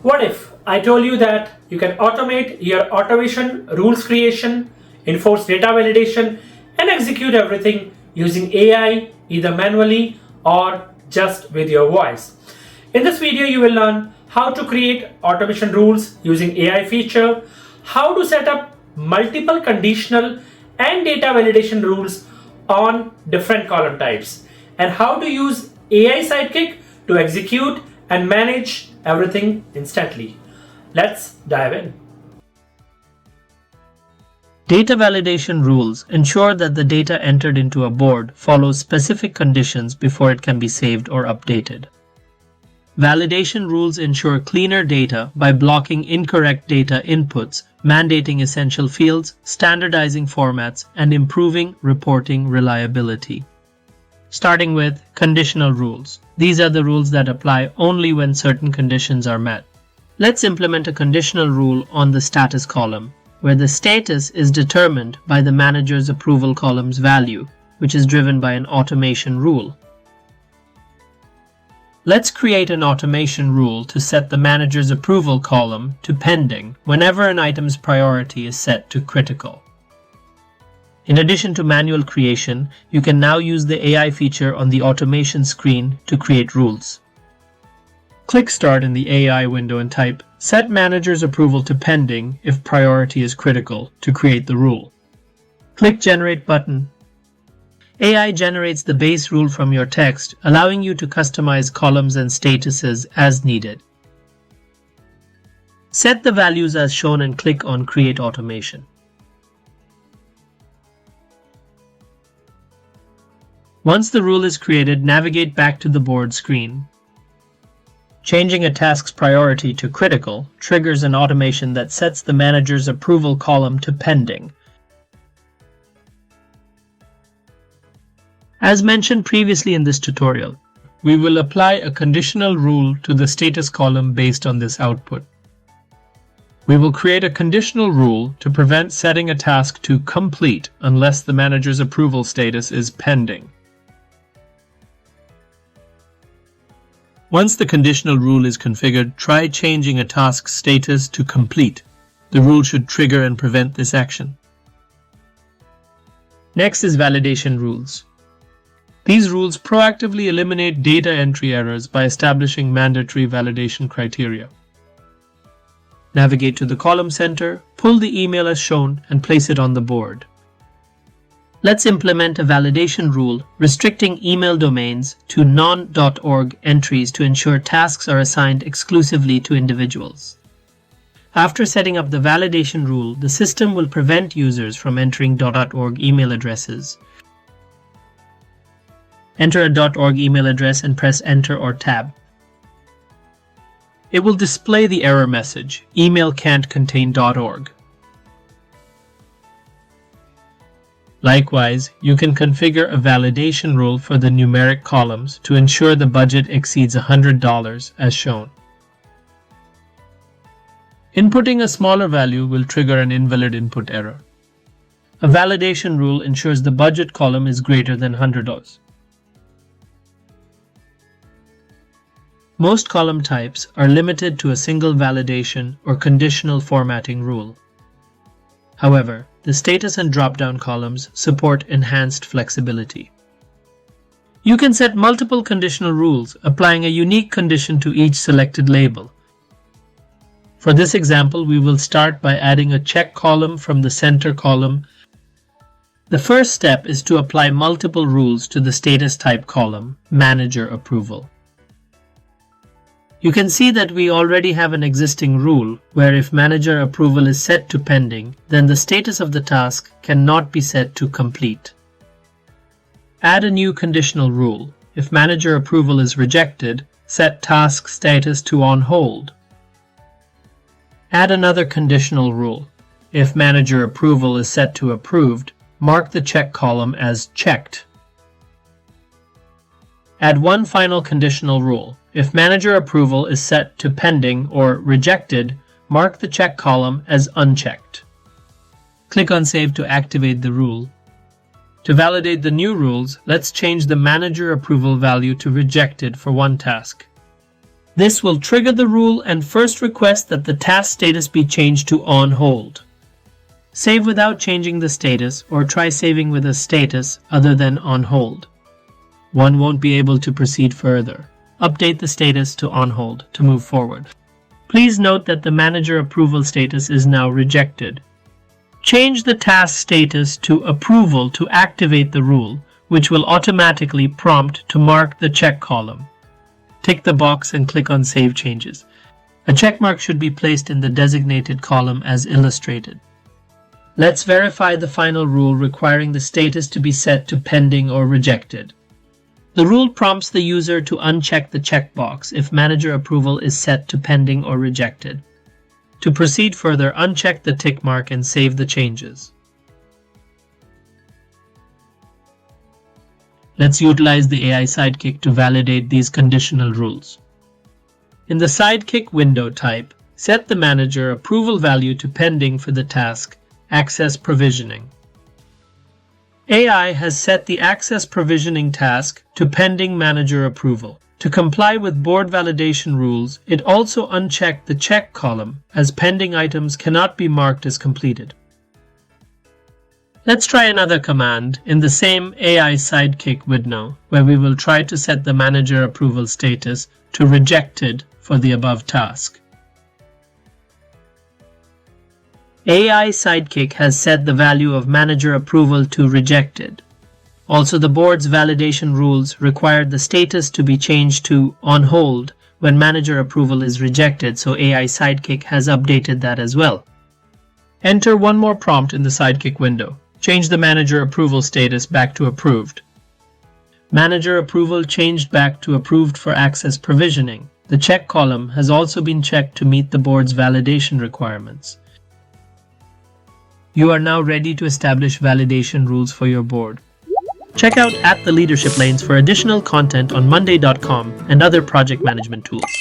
What if I told you that you can automate your automation rules creation, enforce data validation, and execute everything using AI either manually or just with your voice? In this video, you will learn how to create automation rules using AI feature, how to set up multiple conditional and data validation rules on different column types, and how to use AI Sidekick to execute and manage everything instantly. Let's dive in. Data validation rules ensure that the data entered into a board follows specific conditions before it can be saved or updated. Validation rules ensure cleaner data by blocking incorrect data inputs, mandating essential fields, standardizing formats, and improving reporting reliability. Starting with conditional rules. These are the rules that apply only when certain conditions are met. Let's implement a conditional rule on the status column, where the status is determined by the manager's approval column's value, which is driven by an automation rule. Let's create an automation rule to set the manager's approval column to pending whenever an item's priority is set to critical. In addition to manual creation, you can now use the AI feature on the automation screen to create rules. Click Start in the AI window and type Set Manager's Approval to Pending if priority is critical to create the rule. Click Generate button. AI generates the base rule from your text, allowing you to customize columns and statuses as needed. Set the values as shown and click on Create Automation. Once the rule is created, navigate back to the board screen. Changing a task's priority to critical triggers an automation that sets the manager's approval column to pending. As mentioned previously in this tutorial, we will apply a conditional rule to the status column based on this output. We will create a conditional rule to prevent setting a task to complete unless the manager's approval status is pending. Once the conditional rule is configured, try changing a task's status to complete. The rule should trigger and prevent this action. Next is validation rules. These rules proactively eliminate data entry errors by establishing mandatory validation criteria. Navigate to the column center, pull the email as shown, and place it on the board. Let's implement a validation rule restricting email domains to non.org entries to ensure tasks are assigned exclusively to individuals. After setting up the validation rule, the system will prevent users from entering .org email addresses. Enter a .org email address and press Enter or Tab. It will display the error message, "Email can't contain .org." Likewise, you can configure a validation rule for the numeric columns to ensure the budget exceeds $100 as shown. Inputting a smaller value will trigger an invalid input error. A validation rule ensures the budget column is greater than $100. Most column types are limited to a single validation or conditional formatting rule. However, the status and drop-down columns support enhanced flexibility. You can set multiple conditional rules, applying a unique condition to each selected label. For this example, we will start by adding a check column from the center column. The first step is to apply multiple rules to the status type column, Manager Approval. You can see that we already have an existing rule where if manager approval is set to pending, then the status of the task cannot be set to complete. Add a new conditional rule. If manager approval is rejected, set task status to on hold. Add another conditional rule. If manager approval is set to approved, mark the check column as checked. Add one final conditional rule. If manager approval is set to pending or rejected, mark the check column as unchecked. Click on Save to activate the rule. To validate the new rules, let's change the manager approval value to rejected for one task. This will trigger the rule and first request that the task status be changed to on hold. Save without changing the status, or try saving with a status other than on hold. One won't be able to proceed further. Update the status to on hold to move forward. Please note that the manager approval status is now rejected. Change the task status to approval to activate the rule, which will automatically prompt to mark the check column. Tick the box and click on Save Changes. A check mark should be placed in the designated column as illustrated. Let's verify the final rule requiring the status to be set to pending or rejected. The rule prompts the user to uncheck the checkbox if manager approval is set to pending or rejected. To proceed further, uncheck the tick mark and save the changes. Let's utilize the AI Sidekick to validate these conditional rules. In the Sidekick window type, set the manager approval value to pending for the task Access Provisioning. AI has set the Access Provisioning task to pending manager approval. To comply with board validation rules, it also unchecked the check column as pending items cannot be marked as completed. Let's try another command in the same AI Sidekick window, where we will try to set the manager approval status to rejected for the above task. AI Sidekick has set the value of manager approval to rejected. Also, the board's validation rules required the status to be changed to on hold when manager approval is rejected, so AI Sidekick has updated that as well. Enter one more prompt in the Sidekick window. Change the manager approval status back to approved. Manager approval changed back to approved for access provisioning. The check column has also been checked to meet the board's validation requirements. You are now ready to establish validation rules for your board. Check out @the leadership lanes for additional content on monday.com and other project management tools.